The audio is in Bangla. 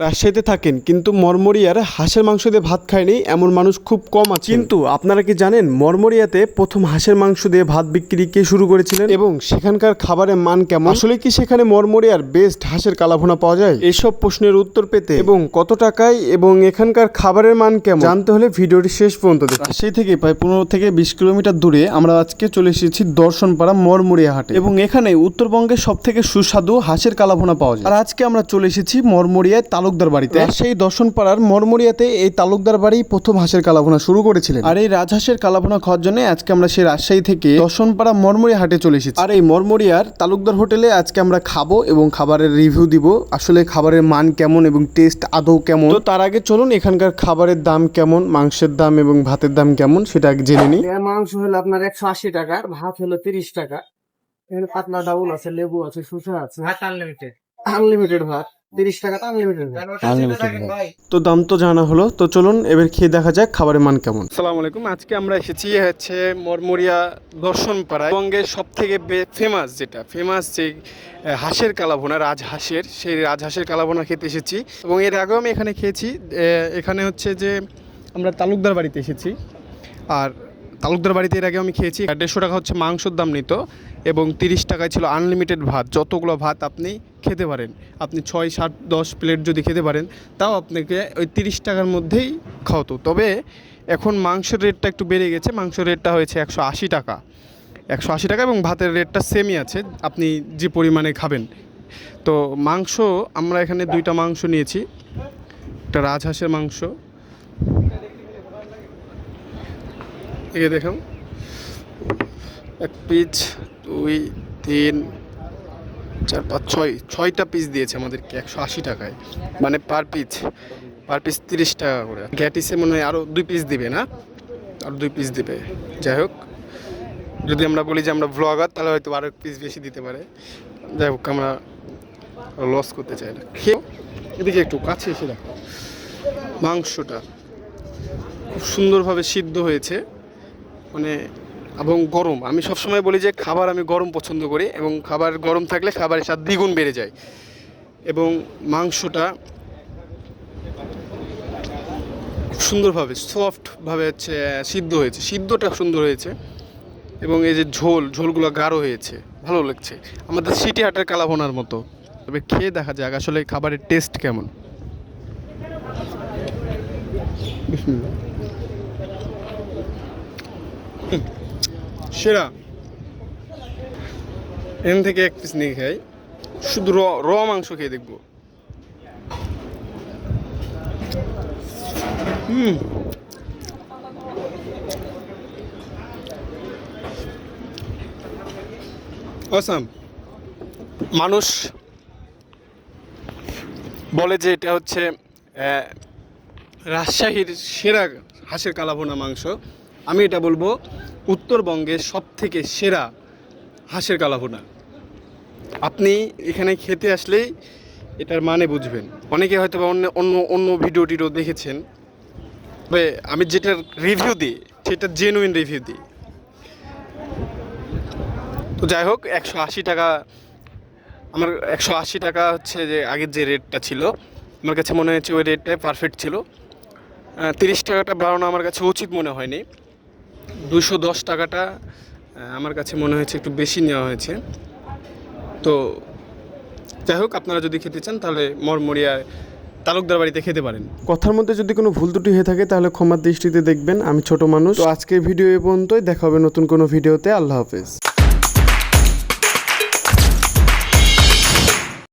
রাজশাহীতে থাকেন কিন্তু মরমরিয়ার হাঁসের মাংস দিয়ে ভাত খায়নি এমন মানুষ খুব কম আছে। কিন্তু আপনারা কি জানেন মরমরিয়াতে প্রথম হাঁসের মাংস দিয়ে ভাত বিক্রি কে শুরু করেছিলেন এবং সেখানকার খাবারের মান কেমন? আসলে কি সেখানে মরমরিয়ার বেস্ট হাঁসের কালাভুনা পাওয়া যায়? এইসব প্রশ্নের উত্তর পেতে এবং কত টাকায় এবং এখানকার খাবারের মান কেমন জানতে হলে ভিডিওটি শেষ পর্যন্ত দেখুন। রাজশাহী থেকে প্রায় 15 থেকে 20 কিলোমিটার দূরে আমরা আজকে চলে এসেছি দর্শনপাড়া মরমরিয়া হাটে এবং এখানে উত্তরবঙ্গের সব থেকে সুস্বাদু হাঁসের কালাভুনা পাওয়া যায়। আর আজকে আমরা চলে এসেছি মরমরিয়ায় তালুকদার বাড়িতে। সেই দর্শনপাড়ার মরমরিয়াতে এই তালুকদার বাড়ি প্রথম হাঁসের কালাভুনা শুরু করেছিলেন। আর এই রাজহাঁসের কালাভুনা খাওয়ার জন্য আজকে আমরা সেই রাজশাহী থেকে দর্শনপাড়া মরমরিয়া হাটে চলে এসেছি। আর এই মরমরিয়ার তালুকদার হোটেলে আজকে আমরা খাবো এবং খাবারের রিভিউ দিব, আসলে খাবারের মান কেমন এবং টেস্ট আদৌ কেমন। তো তার আগে চলুন এখানকার খাবারের দাম কেমন, মাংসের দাম এবং ভাতের দাম কেমন সেটা আগে জেনে নিই। মাংস হলো আপনার 180 টাকা, ভাত হলো 30 টাকা। এখানে পাতলা ডাউল আছে, লেবু আছে, শসা আছে, ভাত আনলিমিটেড ভাত 30 টাকা, আনলিমিটেড ভাত। তো দাম তো জানা হলো, তো চলুন এবার খেয়ে দেখা যাক খাবারের মান কেমন। আসসালামু আলাইকুম, আজকে আমরা এসেছি হচ্ছে মরমরিয়া দর্শনপাড়ায়। বঙ্গের সব থেকে ফেমাস যে হাঁসের কালাভুনা, রাজহাঁসের, সেই রাজহাঁসের কালাভুনা খেতে এসেছি এবং এর আগেও আমি এখানে খেয়েছি। এখানে হচ্ছে যে আমরা তালুকদার বাড়িতে এসেছি, আর তালুকদার বাড়িতে এর আগে আমি খেয়েছি। 150 টাকা হচ্ছে মাংসর দাম নিত এবং 30 টাকায় ছিল আনলিমিটেড ভাত, যতগুলো ভাত আপনি খেতে পারেন। আপনি 6, 7, 10 প্লেট যদি খেতে পারেন তাও আপনাকে ওই 30 টাকার মধ্যেই খাওয়াতো। তবে এখন মাংসের রেটটা একটু বেড়ে গেছে, মাংসের রেটটা হয়েছে 180 টাকা, 180 টাকা এবং ভাতের রেটটা সেমই আছে আপনি যে পরিমাণে খাবেন। তো মাংস আমরা এখানে 2টা মাংস নিয়েছি, একটা রাজহাঁসের মাংস, একে দেখুন 1 পিস 2, 3, 4, 5, 6টা পিস দিয়েছে আমাদেরকে 180 টাকায়, মানে পার পিস 30 টাকা করে। গ্যাটিসে মনে হয় আরও 2 পিস দিবে না, আর 2 পিস দিবে। যাই হোক, যদি আমরা বলি যে আমরা ভ্লগার তাহলে হয়তো আরও 1 পিস বেশি দিতে পারে। যাই হোক, আমরা লস করতে চাই না। খেয়ে এদিকে একটু কাছে এসে দেখো, মাংসটা খুব সুন্দরভাবে সিদ্ধ হয়েছে, মানে এবং গরম। আমি সবসময় বলি যে খাবার আমি গরম পছন্দ করি এবং খাবার গরম থাকলে খাবারের স্বাদ দ্বিগুণ বেড়ে যায়। এবং মাংসটা খুব সুন্দরভাবে সফটভাবে হচ্ছে সিদ্ধটা সুন্দর হয়েছে এবং এই যে ঝোলগুলো গাঢ় হয়েছে, ভালো লাগছে, আমাদের সিটি হাটের কালাভুনার মতো। তবে খেয়ে দেখা যাক আসলে খাবারের টেস্ট কেমন। সেরা, এখান থেকে 1 পিস নিয়ে খাই, শুধু র মাংস খেয়ে দেখবো। অসাম। মানুষ বলে যে এটা হচ্ছে রাজশাহীর সেরা হাঁসের কালাভুনা মাংস। আমি এটা বলবো উত্তরবঙ্গের সব থেকে সেরা হাঁসের কালাভুনা। আপনি এখানে খেতে আসলেই এটার মানে বুঝবেন। অনেকে হয়তো বা অন্য ভিডিও দেখেছেন, তবে আমি যেটার রিভিউ দিই সেটা জেনুইন রিভিউ দিই। তো যাই হোক, 180 টাকা, আমার 180 টাকা হচ্ছে যে আগের যে রেটটা ছিল আমার কাছে মনে হয়েছে ওই রেটটাই পারফেক্ট ছিল। 30 টাকাটা বাড়ানো আমার কাছে উচিত মনে হয়নি। 210 টাকাটা আমার কাছে মনে হয়েছে একটু বেশি নেওয়া হয়েছে। তো যাই হোক, আপনারা যদি খেতে চান তাহলে মরমরিয়ায় তালুকদার বাড়িতে খেতে পারেন। কথার মধ্যে যদি কোনো ভুল ত্রুটি হয়ে থাকে তাহলে ক্ষমার দৃষ্টিতে দেখবেন, আমি ছোট মানুষ। তো আজকের ভিডিও এ পর্যন্তই, দেখা হবে নতুন কোনো ভিডিওতে। আল্লাহ হাফেজ।